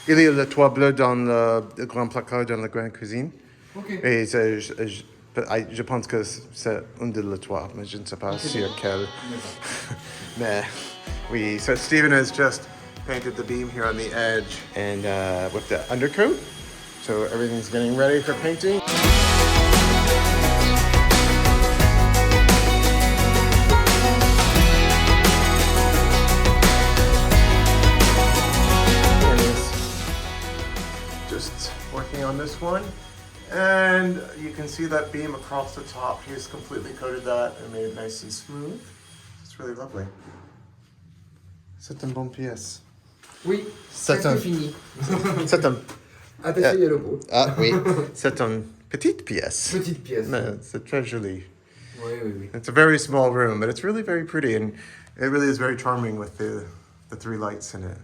Il y a le toit bleu dans le grand placard dans la grande cuisine. Ok. Et je pense que c'est un de les toits, mais je ne sais pas sur quel. Mais oui, so Stephen has just painted the beam here on the edge and with the undercoat. So everything's getting ready for painting. Just working on this one. And you can see that beam across the top. He's completely coated that and made it nice and smooth. It's really lovely. C'est une bonne pièce. Oui, c'est fini. C'est un... Attention, il y a le mot. Ah oui, c'est une petite pièce. Petite pièce. Mais c'est très joli. Oui, oui, oui. It's a very small room, but it's really very pretty, and it really is very charming with the three lights in it.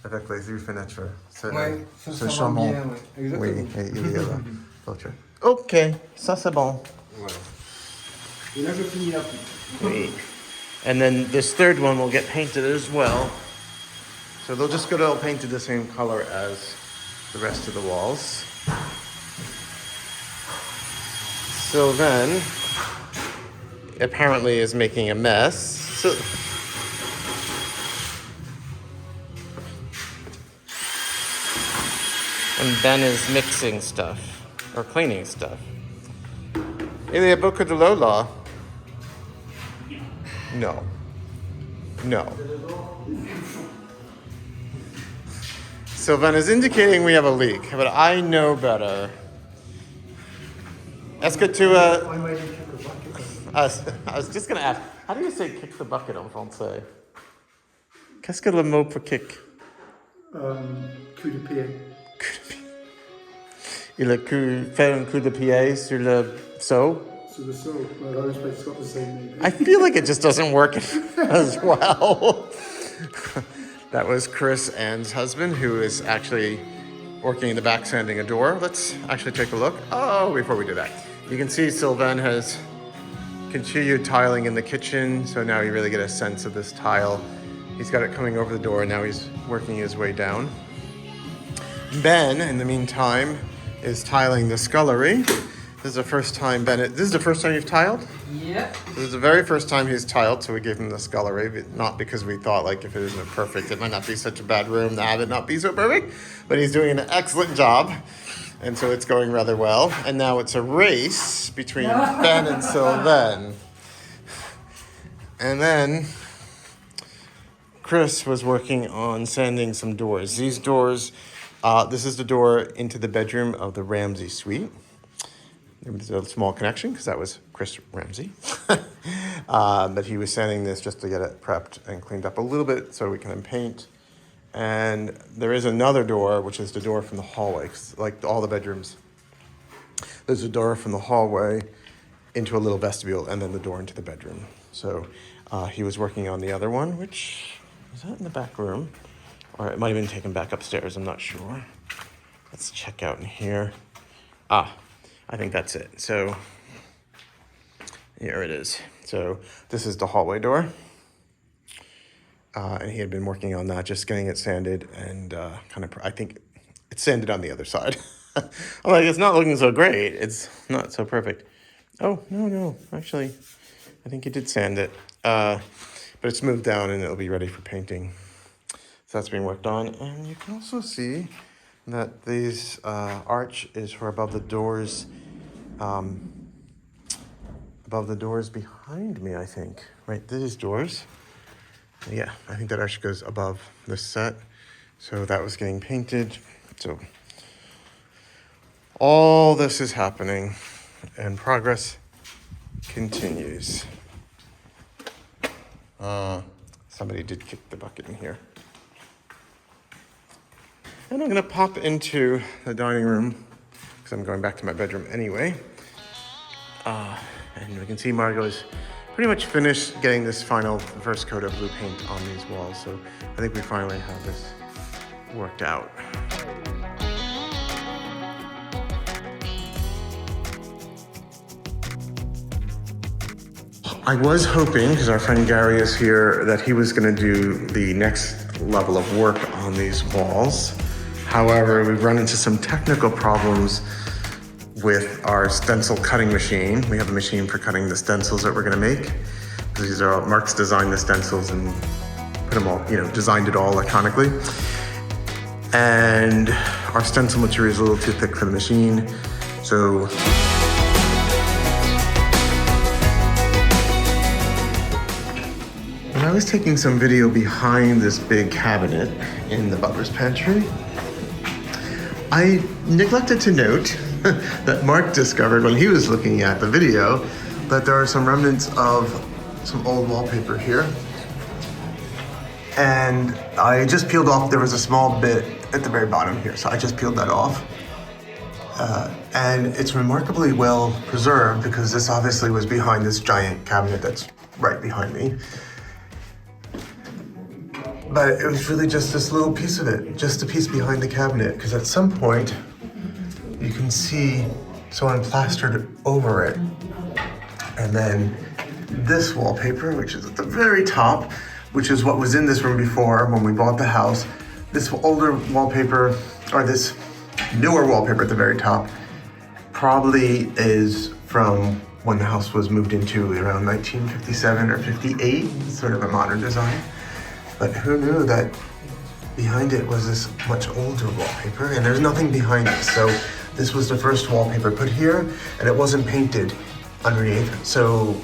Avec les deux fenêtres. Ouais, ça charmant. bien, ouais. Exactement. Oui, il y a l'autre. Ok, ça c'est bon. Voilà. Et là, je finis la poutre. Oui. And then this third one will get painted as well. So they'll just get all painted the same color as the rest of the walls. Sylvain apparently is making a mess. So and Ben is mixing stuff or cleaning stuff. Il y a beaucoup de Lola. No. No. Sylvain is indicating we have a leak, but I know better. Est-ce que tu I was just going to ask, how do you say kick the bucket en français? Qu'est-ce que le mot pour kick? Coup de pied. Il a fait un coup de pied sur le seau? So the so, well, I respect it's got the same name. I feel like it just doesn't work as well. That was Chris Ann's husband, who is actually working in the back sanding a door. Let's actually take a look. Oh, before we do that, you can see Sylvain has continued tiling in the kitchen. So now you really get a sense of this tile. He's got it coming over the door, and now he's working his way down. Ben, in the meantime, is tiling the scullery. This is the first time, Bennett. This is the first time you've tiled? Yeah. This is the very first time he's tiled, so we gave him the scullery, but not because we thought, like, if it isn't perfect, it might not be such a bad room to have it not be so perfect. But he's doing an excellent job, and so it's going rather well. And now it's a race between Ben and Sylvain. And then Chris was working on sanding some doors. These doors, this is the door into the bedroom of the Ramsey suite. There was a small connection because that was Chris Ramsey. But he was sanding this just to get it prepped and cleaned up a little bit so we can paint. And there is another door, which is the door from the hallway, 'cause like all the bedrooms. There's a door from the hallway into a little vestibule and then the door into the bedroom. So he was working on the other one, which is that in the back room? Or it might have been taken back upstairs, I'm not sure. Let's check out in here. I think that's it. So here it is. So this is the hallway door. And he had been working on that, just getting it sanded and I think it's sanded on the other side. I'm like, it's not looking so great. It's not so perfect. Oh, no. Actually, I think he did sand it. But it's moved down and it'll be ready for painting. So that's being worked on. And you can also see that these arch is for above the doors behind me, I think. Right, these doors. Yeah, I think that arch goes above the set. So that was getting painted. So all this is happening and progress continues. Somebody did kick the bucket in here. And I'm gonna pop into the dining room because I'm going back to my bedroom anyway. And we can see Margot is pretty much finished getting this first coat of blue paint on these walls. So I think we finally have this worked out. I was hoping, because our friend Gary is here, that he was gonna do the next level of work on these walls. However, we've run into some technical problems with our stencil cutting machine. We have a machine for cutting the stencils that we're gonna make. These are, Mark's designed the stencils and put them all, designed it all electronically. And our stencil material is a little too thick for the machine. So when I was taking some video behind this big cabinet in the butler's pantry, I neglected to note that Mark discovered when he was looking at the video that there are some remnants of some old wallpaper here. And I just peeled off, there was a small bit at the very bottom here, so I just peeled that off. And it's remarkably well preserved because this obviously was behind this giant cabinet that's right behind me. But it was really just this little piece of it, just a piece behind the cabinet, because at some point you can see someone plastered over it. And then this wallpaper, which is at the very top, which is what was in this room before when we bought the house. This older wallpaper, or this newer wallpaper at the very top, probably is from when the house was moved into around 1957 or 58, sort of a modern design. But who knew that behind it was this much older wallpaper, and there's nothing behind it. So this was the first wallpaper put here, and it wasn't painted underneath. So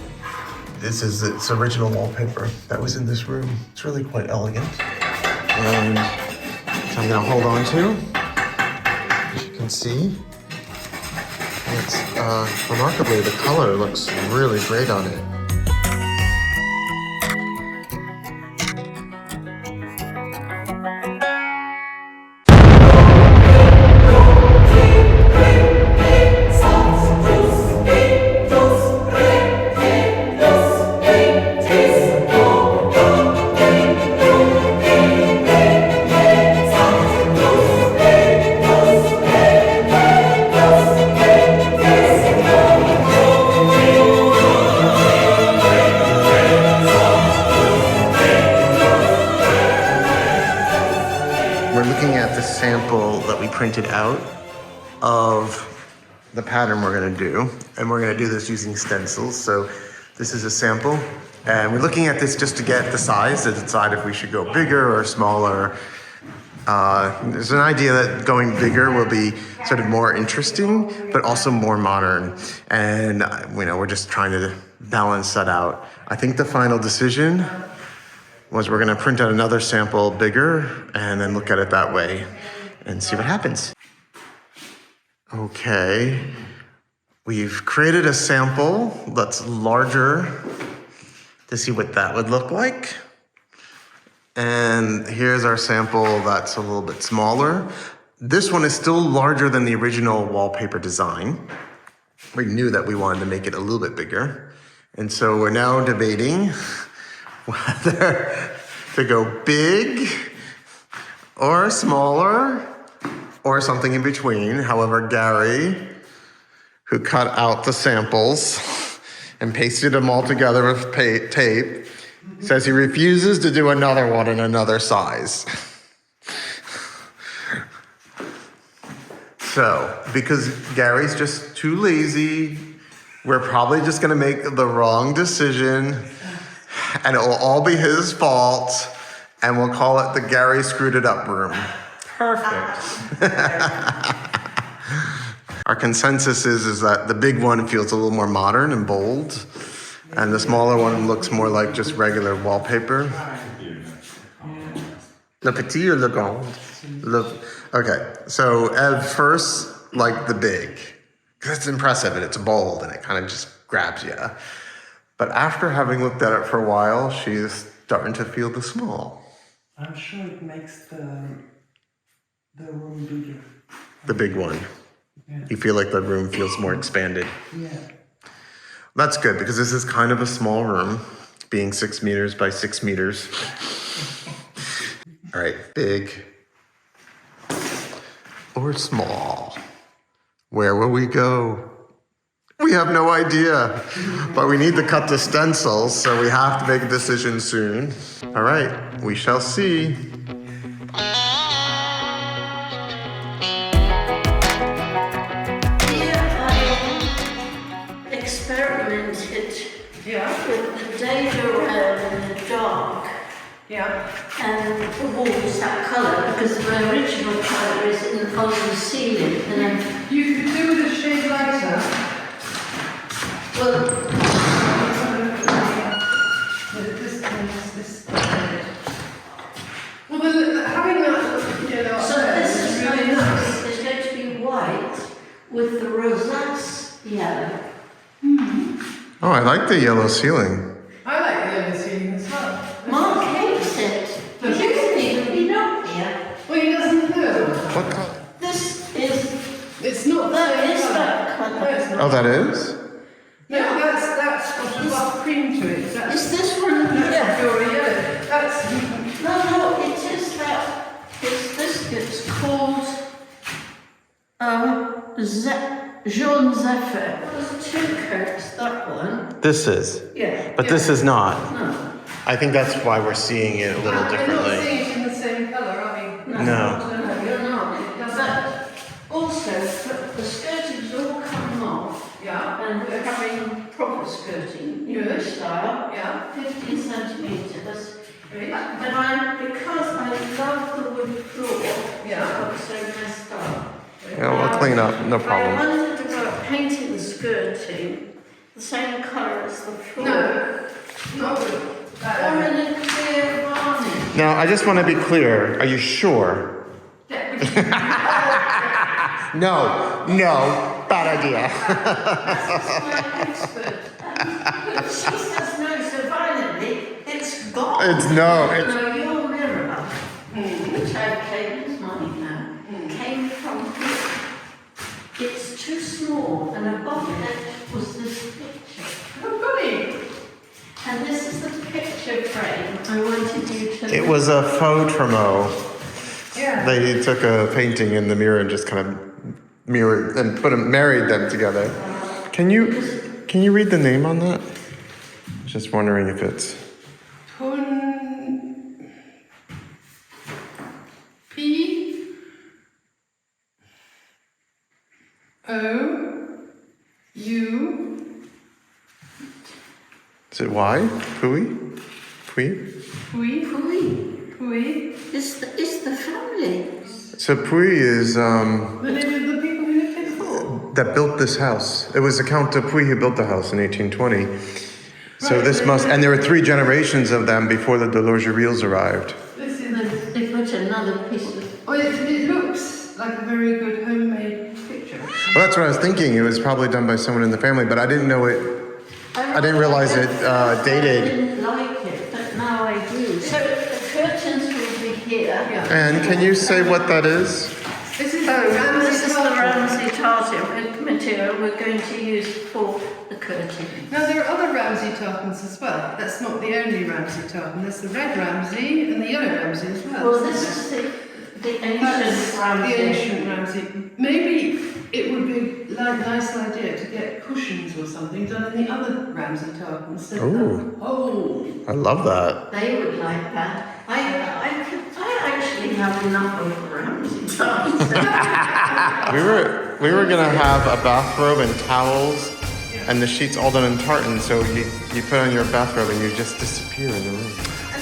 this is its original wallpaper that was in this room. It's really quite elegant. And so I'm gonna hold on to. As you can see, it's remarkably, the color looks really great on it. Sample that we printed out of the pattern we're going to do, and we're going to do this using stencils. So this is a sample, and we're looking at this just to get the size to decide if we should go bigger or smaller. There's an idea that going bigger will be sort of more interesting, but also more modern, and we're just trying to balance that out. I think the final decision was we're going to print out another sample bigger and then look at it that way and see what happens. Okay, we've created a sample that's larger to see what that would look like. And here's our sample that's a little bit smaller. This one is still larger than the original wallpaper design. We knew that we wanted to make it a little bit bigger. And so we're now debating whether to go big or smaller or something in between. However, Gary, who cut out the samples and pasted them all together with tape, says he refuses to do another one in another size. So, because Gary's just too lazy, we're probably just gonna make the wrong decision, and it will all be his fault, and we'll call it the Gary Screwed It Up room. Perfect. Our consensus is that the big one feels a little more modern and bold, and the smaller one looks more like just regular wallpaper. Le petit or le grand? Okay, so at first, like the big, because it's impressive and it's bold and it kind of just grabs you. But after having looked at it for a while, she's starting to feel the small. I'm sure it makes the room bigger. The big one. Yeah. You feel like the room feels more expanded. Yeah. That's good, because this is kind of a small room, being 6 meters by 6 meters. All right, big or small? Where will we go? We have no idea, but we need to cut the stencils, so we have to make a decision soon. All right, we shall see. Yeah. with the dado around in the dark Yeah. and the walls that colour because the original colour is on the ceiling and then, You could do with a shade lighter. well, This. Well, having that yellow. so this is really nice. It's going to be white with the rosettes yellow. Oh, I like the yellow ceiling. I like the yellow ceiling as well. Mark hates it. He doesn't even be up here. Well, he doesn't know. What color? This is, It's not the that same is colour. that No, colour. it's not. Oh, that is? No, that's got a buff cream to it. That's Is this one here? pure yellow. That's No, it is that. It's this. It's called jaune zephyr. There's two coats. That one. This is. Yeah. But this is not. No. I think that's why we're seeing it a little We're not differently. seeing it in the same colour, are we? No. No, you're not. But also, the skirting's all come off, Yeah. and we're having proper skirting, English style, Yeah. 15 centimetres. Great. But because I love the wood floor, Yeah. it's so messed up. Yeah, we'll clean up, no I problem. wondered about painting the skirting the same colour as the floor. No. Not good. Or in a clear varnish. Now, I just want to be clear. Are you sure? No, bad idea. My expert. She says no so violently, it's gone. It's no, it's No, your mirror, which I came as mine now, came from here. It's too small, and above it was this picture. Oh, goody. And this is the picture frame I wanted you to It was a faux tremo. Yeah. They took a painting in the mirror and just kind of mirrored and married them together. Can you read the name on that? Just wondering if it's P O U is it Y? Pui? Pui? Pui Pui. Pui. It's the family. So Pui is The name of the people who lived before. that built this house. It was the Count de Pui who built the house in 1820. So this must, and there were 3 generations of them before the Delorgerilles arrived. This is. They put another piece of. Oh, it looks like a very good homemade picture. Well, that's what I was thinking. It was probably done by someone in the family, but I didn't know it. I didn't realize it dated. I didn't like it, but now I do. So the curtains will be here. Yeah. And can you say what that is? This is This is the Ramsay Ramsay tartan material we're going to use for the curtain. Now there are other Ramsay tartans as well. That's not the only Ramsay tartan. There's the red Ramsay and the yellow Ramsay as well. Well, isn't this there? is the That's ancient Ramsay. The ancient Ramsay. Maybe it would be a nice idea to get cushions or something done in the other Ramsay tartans. So Ooh. Oh. I love that. They would like that. I actually have enough of the Ramsay tartans. We were gonna have a bathrobe and towels and the sheets all done in tartan, so you put on your bathrobe and you just disappear in the room.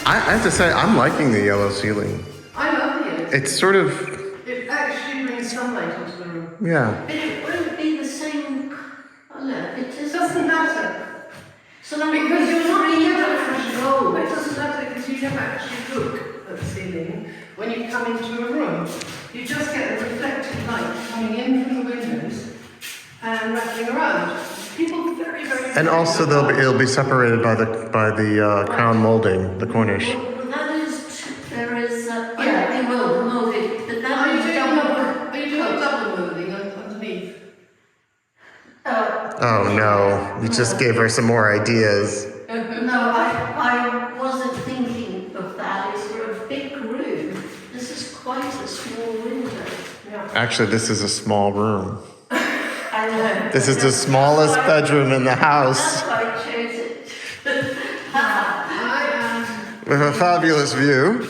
I have to say, I'm liking the yellow ceiling. I love the yellow. It's sort of, It actually brings sunlight into the room. yeah. But it won't be the same colour. It It is. doesn't matter. So that Because you're not three never different actually, roles. it doesn't matter because you never actually look at the ceiling when you come into a room. You just get the reflected light coming in from the windows and rattling around. People very, very. And also it'll be separated by the crown molding, the Cornish. Well, that is, there is, yeah, they will move it, but Are that you is doing double. double molding underneath? Oh no, you just gave her some more ideas. No, I wasn't thinking of that. It's for a big room. This is quite a small window. Yeah. Actually, this is a small room. I know. This is the smallest bedroom in the house. That's why I chose it. With a fabulous view.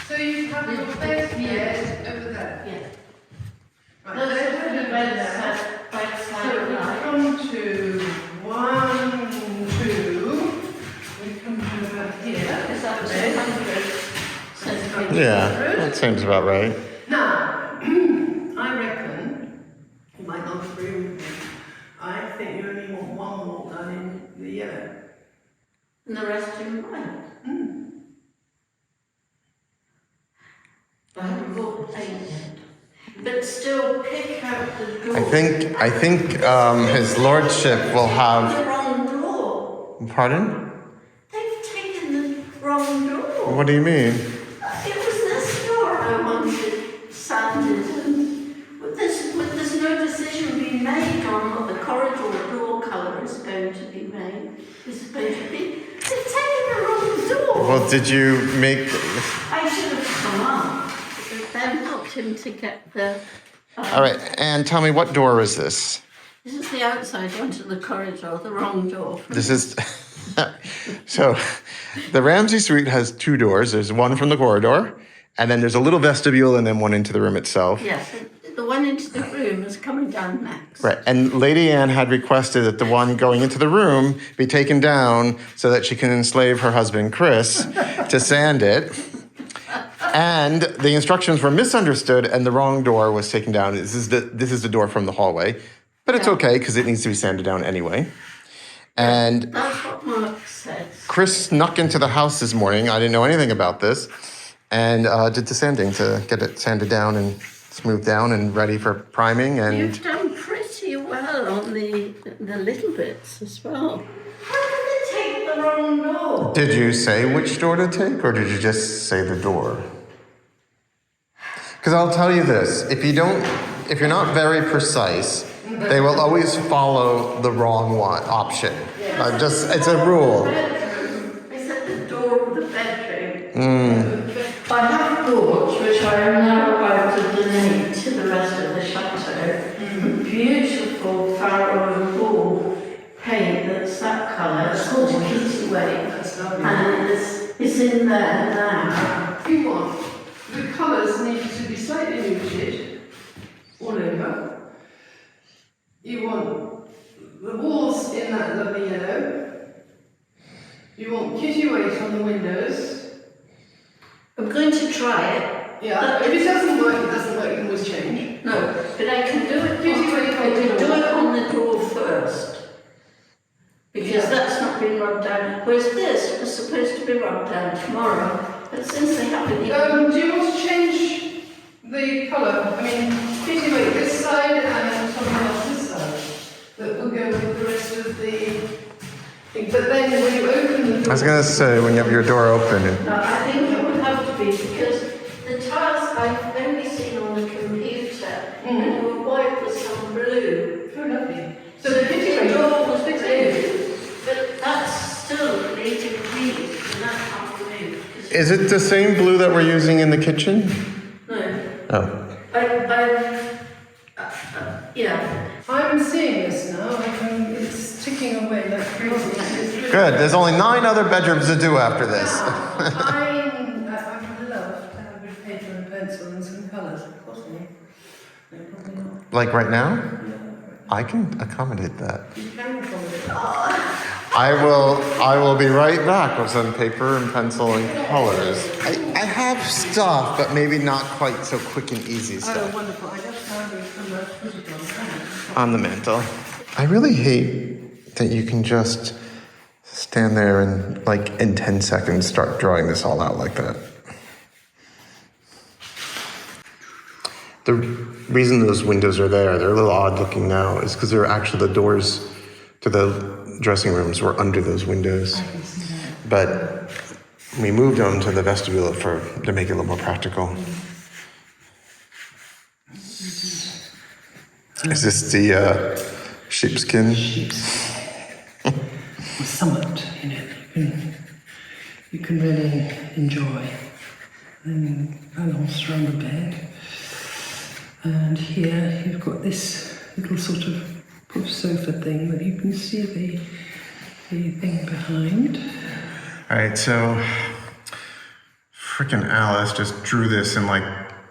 So you have your bed over there. Yeah. Right, Those bed are the over beds there. right So side we right. come to 1, 2, Seems about right. Now, I reckon, you might not agree with me, I think you only want one more done in the yellow. And the rest in white. I haven't bought the paint yet. But still pick out the door. I think his lordship will The have. wrong door. Pardon? They've taken the wrong door. What do you mean? It was this door I wanted sanded, and there's no decision being made on what the corridor door colour is going to be made. It's supposed to be. They've taken the wrong door. Well, did you make? I should have come up. Then helped him to get the. All right, and tell me, what door is this? This is the outside onto the corridor, the wrong door. This is. So, the Ramsey suite has two doors. There's one from the corridor, and then there's a little vestibule, and then one into the room itself. Yes, the one into the room is coming down next. Right, and Lady Anne had requested that the one going into the room be taken down so that she can enslave her husband, Chris, to sand it. And the instructions were misunderstood, and the wrong door was taken down. This is the door from the hallway, but it's okay because it needs to be sanded down anyway. And That's what Mark says. Chris snuck into the house this morning. I didn't know anything about this, and did the sanding to get it sanded down and smoothed down and ready for priming. And You've done pretty well on the little bits as well. How did they take the wrong door? did you say which door to take, or did you just say the door? Because I'll tell you this: if you're not very precise, they will always follow the wrong option. It's a rule. They said the door of the bedroom. I have bought, which I am now about to donate to the rest of the chateau, beautiful Farrow and Ball paint that's that colour. It's called Kitty Way. And it's in there now. If you want, the colours need to be slightly muted all over. You want the walls in that lovely yellow. You want kitty weight on the windows. I'm going to try it. Yeah, if it doesn't work, it doesn't work, you can always change. No, but I can do it. I can do it on the door first, because that's not been rubbed down. Whereas this was supposed to be rubbed down tomorrow, but since they haven't even. Do you want to change the colour? I mean, kitty weight this side and something else this side. That will go with the rest of the thing. But then when you open the door. I was gonna say when you have your door open. No, I think it would have to be, because the tiles I've only seen on the computer and were white with some blue. Oh, lovely. So the kitchen door was blue, but that's still 80 degrees and that can't be moved. Is it the same blue that we're using in the kitchen? No. Oh. Yeah. I'm seeing this now. It's ticking away like crazy. It's really Good. There's only 9 other bedrooms to do after this. I would love to have a bit of paper and pencil and some colours. Of course, no, probably not. Like right now? I can accommodate that. You can accommodate. I will be right back with some paper and pencil and colors. I have stuff, but maybe not quite so quick and easy Oh, stuff wonderful. I just found it from the physical. on the mantle. I really hate that you can just stand there and like in 10 seconds start drawing this all out like that. The reason those windows are there, they're a little odd looking now, is because they're actually the doors to the dressing rooms were under those windows. I can see that. But we moved them to the vestibule to make it a little more practical. Is this the sheepskin? Or summit, you can really enjoy. And balance around the bed. And here you've got this little sort of puff sofa thing that you can see the thing behind. All right, so frickin' Alice just drew this in like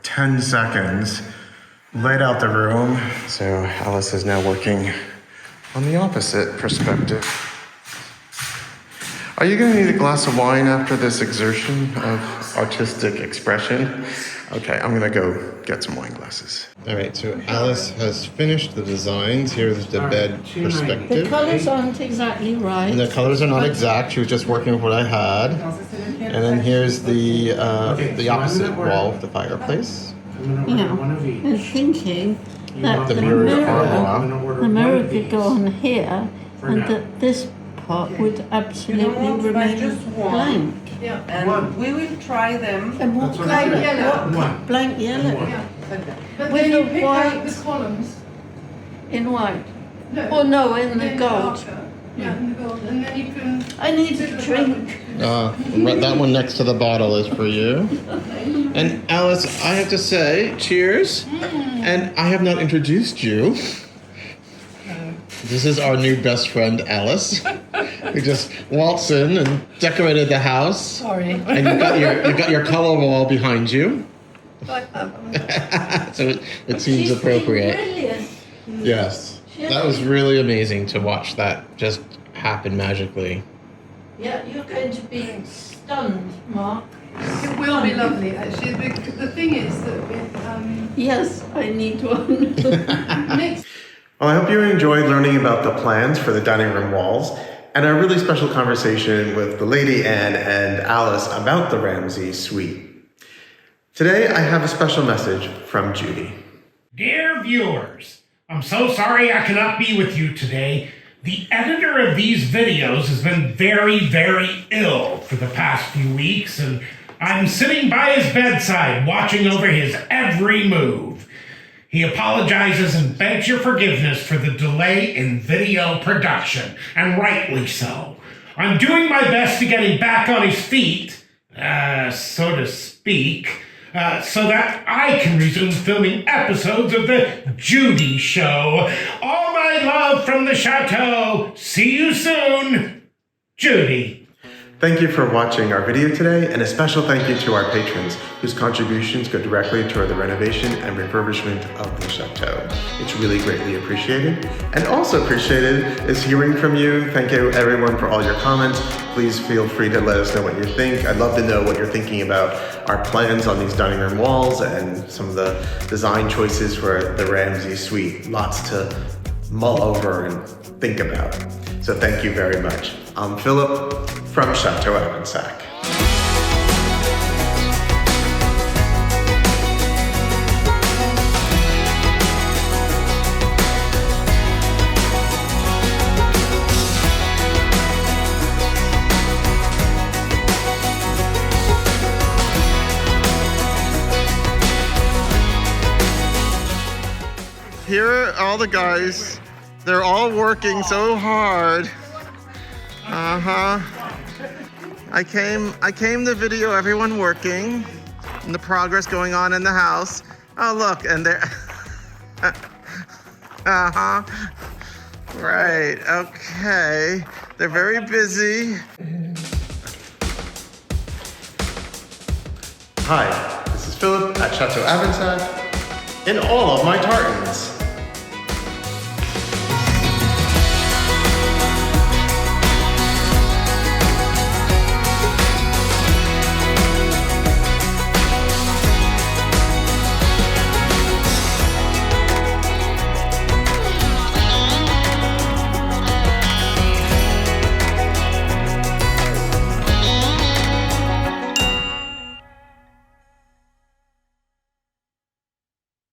10 seconds, laid out the room. So Alice is now working on the opposite perspective. Are you gonna need a glass of wine after this exertion of artistic expression? Okay, I'm gonna go get some wine glasses. All right, so Alice has finished the designs. Here's the bed The perspective. colours aren't exactly right. And the colors are not exact. She was just working with what I had. And then here's the opposite wall of the fireplace. Yeah, and thinking that The the mirrored armoire. mirror could go on here, and that this part would absolutely remain blank. Yeah. One. We will try them. And what That's what colour? I said. What blank yellow Yeah. But With then you the pick white- out the columns. in white? No. Oh no, in the gold. darker. Yeah, in the gold. And then you can... I need a drink. That one next to the bottle is for you. And Alice, I have to say, cheers. And I have not introduced you. This is our new best friend, Alice, who just waltzed in and decorated the house. Sorry. And you've got your color wall behind you. So it seems She's appropriate. brilliant. Yes. That was really amazing to watch that just happen magically. Yeah, you're going to be stunned, Mark. It will be lovely, actually. The thing is that it Yes, I need one. makes... Well, I hope you enjoyed learning about the plans for the dining room walls and our really special conversation with the Lady Anne and Alice about the Ramsay suite. Today, I have a special message from Judy. Dear viewers, I'm so sorry I cannot be with you today. The editor of these videos has been very, very ill for the past few weeks, and I'm sitting by his bedside watching over his every move. He apologizes and begs your forgiveness for the delay in video production, and rightly so. I'm doing my best to get him back on his feet, so to speak, so that I can resume filming episodes of the Judy Show. All my love from the Chateau. See you soon, Judy. Thank you for watching our video today, and a special thank you to our patrons, whose contributions go directly toward the renovation and refurbishment of the Chateau. It's really greatly appreciated. And also appreciated is hearing from you. Thank you everyone for all your comments. Please feel free to let us know what you think. I'd love to know what you're thinking about our plans on these dining room walls and some of the design choices for the Ramsay suite. Lots to mull over and think about. So thank you very much. I'm Philip from Chateau Avensac. Here are all the guys. They're all working so hard. I came to video everyone working and the progress going on in the house. Oh look, and they're right, okay. They're very busy. Hi, this is Philip at Chateau Avensac in all of my tartans.